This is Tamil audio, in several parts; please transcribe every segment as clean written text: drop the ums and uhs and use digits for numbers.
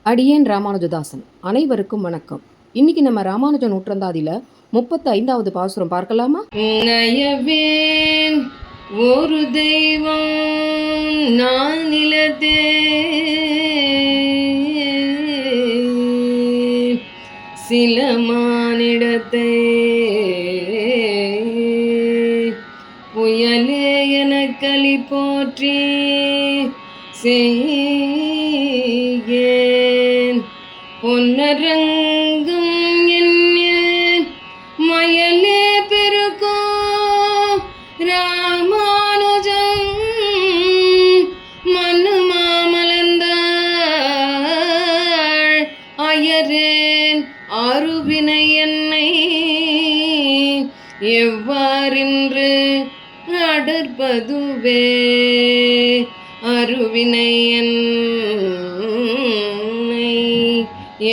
அடியேன் ராமானுஜதாசன். அனைவருக்கும் வணக்கம். இன்னைக்கு நம்ம ராமானுஜ நூற்றந்தாதில 35வது பாசுரம் பார்க்கலாமா? நயவேன் ஒரு தெய்வம் நான் நிலத்தே சில மானிடத்தை புயலே என களி போற்றி செய்யேன் பொன்னரங்கம் என்ன மயலே பெருக்கோ ராமானுஜம் மண்ணு மாமலர்ந்தாள் அயரேன் அருவினை என்னை எவ்வாறின்று அடர்ப்பதுவே அருவினை என்னை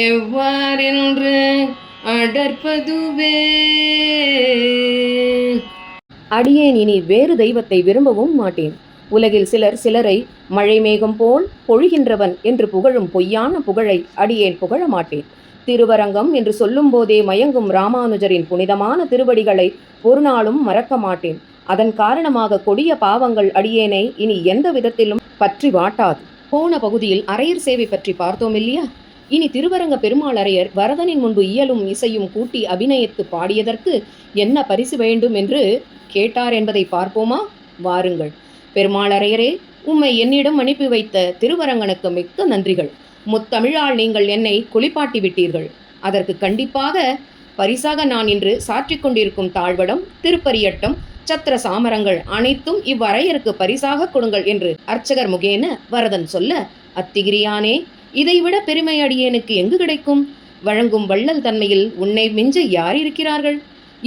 எவ்வாறென்று அடர்ப்பதுவே. அடியேன் இனி வேறு தெய்வத்தை விரும்பவும் மாட்டேன். உலகில் சிலரை மழை மேகம் போல் பொழிகின்றவன் என்று புகழும் பொய்யான புகழை அடியேன் புகழ மாட்டேன். திருவரங்கம் என்று சொல்லும் போதே மயங்கும் ராமானுஜரின் புனிதமான திருவடிகளை ஒரு நாளும் மறக்க மாட்டேன். அதன் காரணமாக கொடிய பாவங்கள் அடியேனை இனி எந்த விதத்திலும் பற்றி வாட்டாது. போன பகுதியில் அரையர் சேவை பற்றி பார்த்தோம் இல்லையா? இனி திருவரங்க பெருமாள் அரையர் வரதனின் முன்பு இயலும் இசையும் கூட்டி அபிநயித்து பாடியதற்கு என்ன பரிசு வேண்டும் என்று கேட்டார் என்பதை பார்ப்போமா? வாருங்கள். பெருமாள் அரையரே, உம்மை என்னிடம் அனுப்பி வைத்த திருவரங்கனுக்கு மிக்க நன்றிகள். முத்தமிழால் நீங்கள் என்னை குளிப்பாட்டி விட்டீர்கள். அதற்கு கண்டிப்பாக பரிசாக நான் இன்று சாற்றிக் கொண்டிருக்கும் தாழ்வடம், திருப்பரியட்டம், சத்திர சாமரங்கள் அனைத்தும் இவ்வரையருக்கு பரிசாக கொடுங்கள் என்று அர்ச்சகர் முகேன வரதன் சொல்ல, அத்திகிரியானே, இதைவிட பெருமை அடியேனுக்கு எங்கு கிடைக்கும்? வழங்கும் வள்ளல் தன்மையில் உன்னை மிஞ்ச யார் இருக்கிறார்கள்?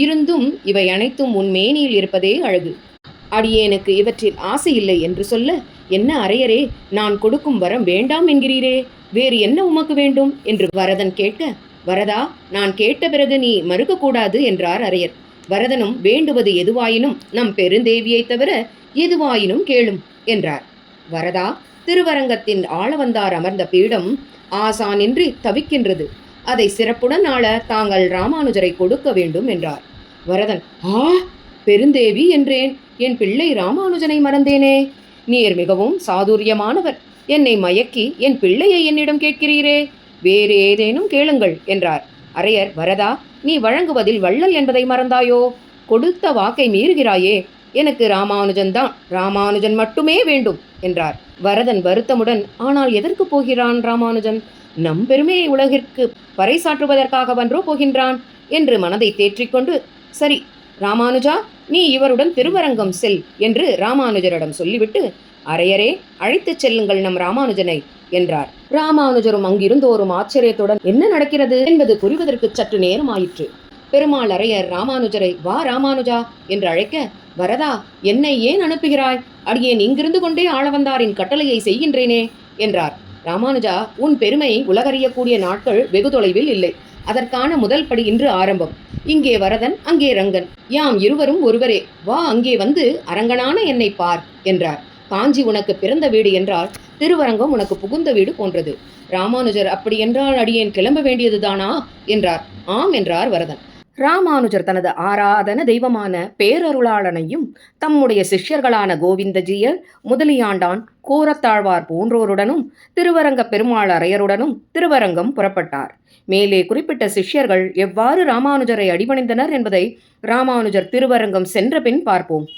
இருந்தும் இவை அனைத்தும் உன் மேனியில் இருப்பதே அழகு. அடியேனுக்கு இவற்றில் ஆசை இல்லை என்று சொல்ல, என்ன அரையரே, நான் கொடுக்கும் வரம் வேண்டாம் என்கிறீரே, வேறு என்ன உமக்கு வேண்டும் என்று வரதன் கேட்க, வரதா, நான் கேட்ட பிறகு நீ மறுக்கக்கூடாது என்றார் அரையர். வரதனும் வேண்டுவது எதுவாயினும் நம் பெருந்தேவியை தவிர எதுவாயினும் கேளும் என்றார். வரதா, திருவரங்கத்தின் ஆளவந்தார் அமர்ந்த பீடம் ஆசானின்றி தவிக்கின்றது. அதை சிறப்புடன் ஆள தாங்கள் ராமானுஜரை கொடுக்க வேண்டும் என்றார். வரதன், ஆ, பெருந்தேவி என்றேன், என் பிள்ளை ராமானுஜனை மறந்தேனே. நீர் மிகவும் சாதுரியமானவர். என்னை மயக்கி என் பிள்ளையை என்னிடம் கேட்கிறீரே, வேறு ஏதேனும் கேளுங்கள் என்றார். அரையர், வரதா, நீ வழங்குவதில் வள்ளல் என்பதை மறந்தாயோ? கொடுத்த வாக்கை மீறுகிறாயே. எனக்கு ராமானுஜன் மட்டுமே வேண்டும் என்றார். வரதன் வருத்தமுடன், ஆனால் எதற்கு போகிறான் ராமானுஜன்? நம் பெருமையை உலகிற்கு பறைசாற்றுவதற்காகவன்றோ போகின்றான் என்று மனதை தேற்றிக்கொண்டு, சரி ராமானுஜா, நீ இவருடன் திருவரங்கம் செல் என்று ராமானுஜரிடம் சொல்லிவிட்டு, அரையரே, அழைத்துச் செல்லுங்கள் நம் ராமானுஜனை என்றார். ராமானுஜரும் அங்கிருந்தோரும் ஆச்சரியத்துடன் என்ன நடக்கிறது என்பது புரிவதற்கு சற்று நேரம் ஆயிற்று. பெருமாள் அரையர் ராமானுஜரை, வா ராமானுஜா என்று அழைக்க, வரதா, என்னை ஏன் அனுப்புகிறாய்? அடியேன் இங்கிருந்து கொண்டே ஆளவந்தாரின் கட்டளையை செய்கின்றேனே என்றார். ராமானுஜா, உன் பெருமை உலகறியக்கூடிய நாட்கள் வெகு தொலைவில் இல்லை. அதற்கான முதல் படி இன்று ஆரம்பம். இங்கே வரதன், அங்கே ரங்கன், யாம் இருவரும் ஒருவரே. வா, அங்கே வந்து அரங்கனான என்னை பார் என்றார். காஞ்சி உனக்கு பிறந்த வீடு என்றால் திருவரங்கம் உனக்கு புகுந்த வீடு போன்றது. ராமானுஜர், அப்படி என்றால் அடியேன் கிளம்ப வேண்டியதுதானா என்றார். ஆம் என்றார் வரதன். ராமானுஜர் தனது ஆராதன தெய்வமான பேரருளாளனையும் தம்முடைய சிஷ்யர்களான கோவிந்தஜியர், முதலியாண்டான், கோரத்தாழ்வார் போன்றோருடனும் திருவரங்க பெருமாள் அரையருடனும் திருவரங்கம் புறப்பட்டார். மேலே குறிப்பிட்ட சிஷ்யர்கள் எவ்வாறு ராமானுஜரை அடிபணிந்தனர் என்பதை ராமானுஜர் திருவரங்கம் சென்ற பின் பார்ப்போம்.